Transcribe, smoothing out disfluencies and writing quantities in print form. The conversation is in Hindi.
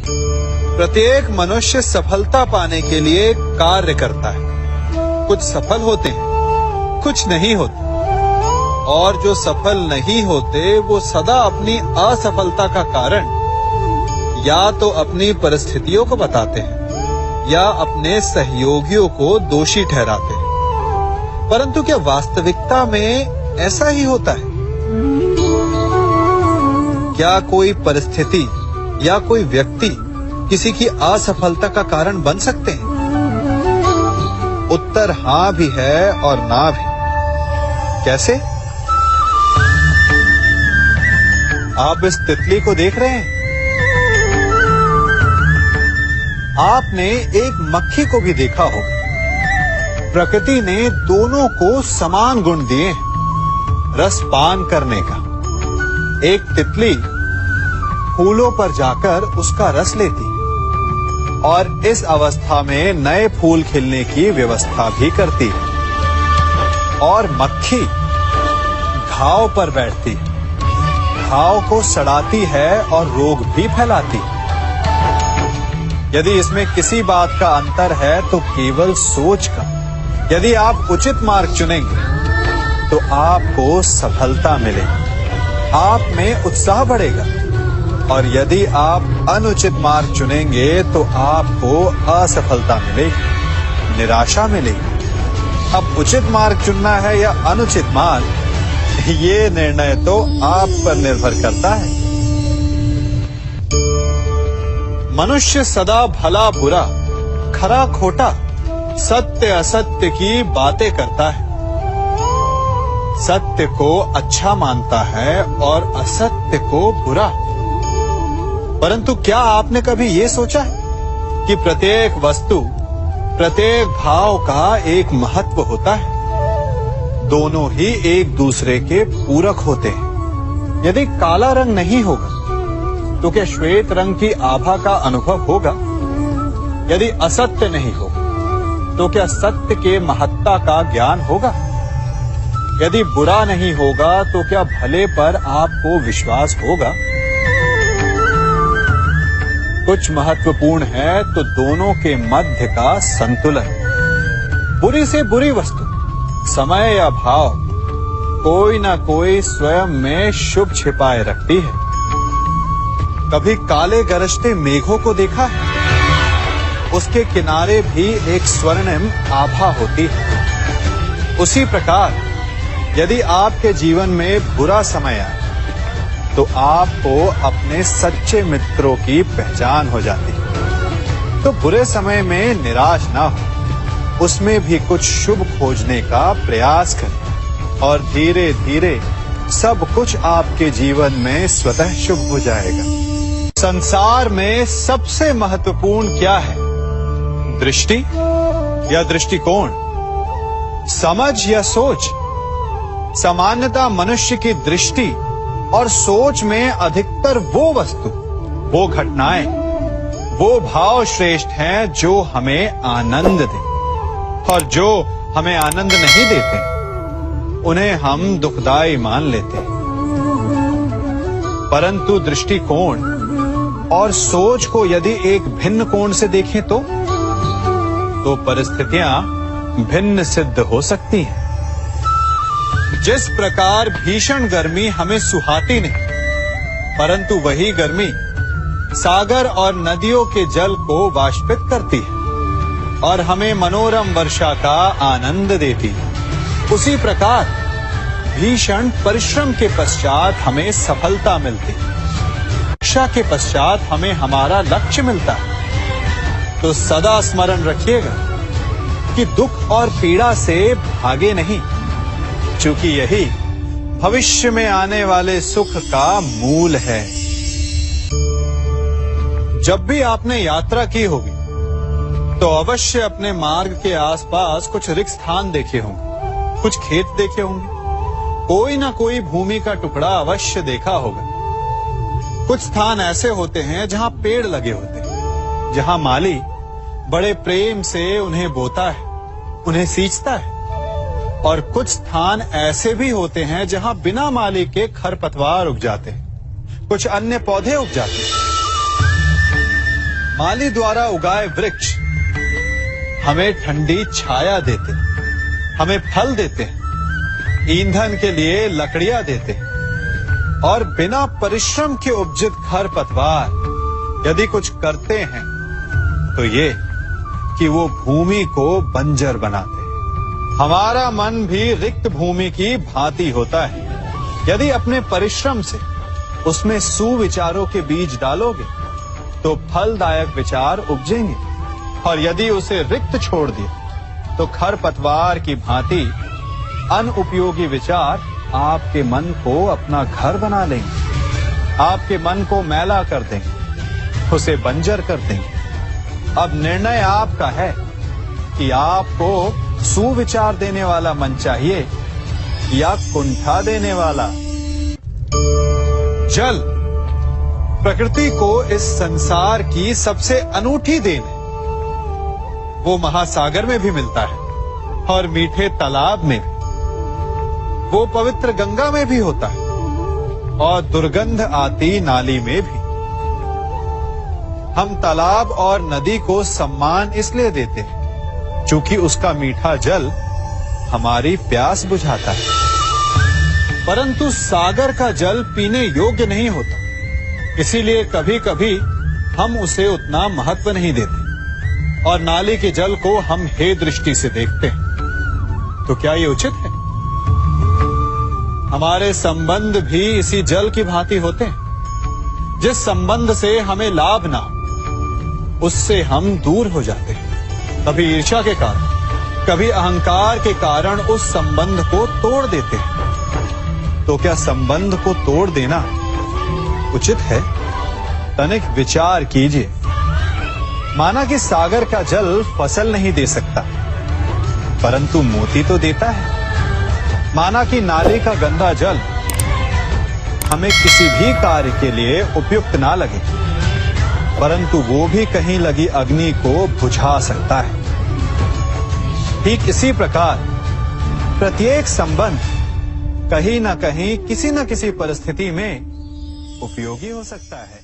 प्रत्येक मनुष्य सफलता पाने के लिए कार्य करता है। कुछ सफल होते हैं, कुछ नहीं होते, और जो सफल नहीं होते वो सदा अपनी असफलता का कारण या तो अपनी परिस्थितियों को बताते हैं या अपने सहयोगियों को दोषी ठहराते हैं। परंतु क्या वास्तविकता में ऐसा ही होता है? क्या कोई परिस्थिति या कोई व्यक्ति किसी की असफलता का कारण बन सकते हैं? उत्तर हां भी है और ना भी। कैसे? आप इस तितली को देख रहे हैं? आपने एक मक्खी को भी देखा होगा। प्रकृति ने दोनों को समान गुण दिए हैं रस पान करने का। एक तितली फूलों पर जाकर उसका रस लेती और इस अवस्था में नए फूल खिलने की व्यवस्था भी करती है, और मक्खी घाव पर बैठती है, घाव को सड़ाती है और रोग भी फैलाती है। यदि इसमें किसी बात का अंतर है तो केवल सोच का। यदि आप उचित मार्ग चुनेंगे तो आपको सफलता मिलेगी, आप में उत्साह बढ़ेगा, और यदि आप अनुचित मार्ग चुनेंगे तो आपको असफलता मिलेगी, निराशा मिलेगी। अब उचित मार्ग चुनना है या अनुचित मार्ग, ये निर्णय तो आप पर निर्भर करता है। मनुष्य सदा भला बुरा, खरा खोटा, सत्य असत्य की बातें करता है। सत्य को अच्छा मानता है और असत्य को बुरा। परंतु क्या आपने कभी ये सोचा है कि प्रत्येक वस्तु, प्रत्येक भाव का एक महत्व होता है? दोनों ही एक दूसरे के पूरक होते हैं। यदि काला रंग नहीं होगा तो क्या श्वेत रंग की आभा का अनुभव होगा? यदि असत्य नहीं होगा तो क्या सत्य के महत्ता का ज्ञान होगा? यदि बुरा नहीं होगा तो क्या भले पर आपको विश्वास होगा? कुछ महत्वपूर्ण है तो दोनों के मध्य का संतुलन। बुरी से बुरी वस्तु, समय या भाव, कोई ना कोई स्वयं में शुभ छिपाए रखती है। कभी काले गरजते मेघों को देखा है? उसके किनारे भी एक स्वर्णिम आभा होती है। उसी प्रकार यदि आपके जीवन में बुरा समय आए तो आपको अपने सच्चे मित्रों की पहचान हो जाती है। तो बुरे समय में निराश ना हो, उसमें भी कुछ शुभ खोजने का प्रयास करें, और धीरे धीरे सब कुछ आपके जीवन में स्वतः शुभ हो जाएगा। संसार में सबसे महत्वपूर्ण क्या है? दृष्टि या दृष्टिकोण, समझ या सोच? सामान्यतः मनुष्य की दृष्टि और सोच में अधिकतर वो वस्तु, वो घटनाएं, वो भाव श्रेष्ठ हैं जो हमें आनंद दें, और जो हमें आनंद नहीं देते उन्हें हम दुखदाई मान लेते हैं। परंतु दृष्टिकोण और सोच को यदि एक भिन्न कोण से देखें तो परिस्थितियां भिन्न सिद्ध हो सकती हैं। जिस प्रकार भीषण गर्मी हमें सुहाती नहीं, परंतु वही गर्मी सागर और नदियों के जल को वाष्पित करती है और हमें मनोरम वर्षा का आनंद देती है, उसी प्रकार भीषण परिश्रम के पश्चात हमें सफलता मिलती है। शिक्षा के पश्चात हमें हमारा लक्ष्य मिलता है। तो सदा स्मरण रखिएगा कि दुख और पीड़ा से भागे नहीं, क्योंकि यही भविष्य में आने वाले सुख का मूल है। जब भी आपने यात्रा की होगी तो अवश्य अपने मार्ग के आसपास कुछ रिक्त स्थान देखे होंगे, कुछ खेत देखे होंगे, कोई ना कोई भूमि का टुकड़ा अवश्य देखा होगा। कुछ स्थान ऐसे होते हैं जहां पेड़ लगे होते हैं, जहां माली बड़े प्रेम से उन्हें बोता है, उन्हें सींचता है, और कुछ स्थान ऐसे भी होते हैं जहां बिना माली के खरपतवार उग जाते हैं, कुछ अन्य पौधे उग जाते हैं। माली द्वारा उगाए वृक्ष हमें ठंडी छाया देते, हमें फल देते हैं, ईंधन के लिए लकड़ियां देते हैं, और बिना परिश्रम के उपजित खरपतवार यदि कुछ करते हैं तो ये कि वो भूमि को बंजर बनाते हैं। हमारा मन भी रिक्त भूमि की भांति होता है। यदि अपने परिश्रम से उसमें सुविचारों के बीज डालोगे तो फलदायक विचार उपजेंगे, और यदि उसे रिक्त छोड़ दिया तो खरपतवार की भांति अनुपयोगी विचार आपके मन को अपना घर बना लेंगे, आपके मन को मैला कर देंगे, उसे बंजर कर देंगे। अब निर्णय आपका है कि आपको सुविचार देने वाला मन चाहिए या कुंठा देने वाला। जल प्रकृति को इस संसार की सबसे अनूठी देन है। वो महासागर में भी मिलता है और मीठे तालाब में भी, वो पवित्र गंगा में भी होता है और दुर्गंध आती नाली में भी। हम तालाब और नदी को सम्मान इसलिए देते हैं क्योंकि उसका मीठा जल हमारी प्यास बुझाता है, परंतु सागर का जल पीने योग्य नहीं होता, इसीलिए कभी कभी हम उसे उतना महत्व नहीं देते और नाली के जल को हम हे दृष्टि से देखते हैं। तो क्या ये उचित है? हमारे संबंध भी इसी जल की भांति होते हैं। जिस संबंध से हमें लाभ ना हो उससे हम दूर हो जाते हैं। कभी ईर्ष्या के कारण, कभी अहंकार के कारण उस संबंध को तोड़ देते हैं। तो क्या संबंध को तोड़ देना उचित है? तनिक विचार कीजिए। माना कि सागर का जल फसल नहीं दे सकता, परंतु मोती तो देता है। माना कि नाली का गंदा जल हमें किसी भी कार्य के लिए उपयुक्त ना लगे, परंतु वो भी कहीं लगी अग्नि को बुझा सकता है। ठीक इसी प्रकार प्रत्येक संबंध कहीं ना कहीं किसी न किसी परिस्थिति में उपयोगी हो सकता है।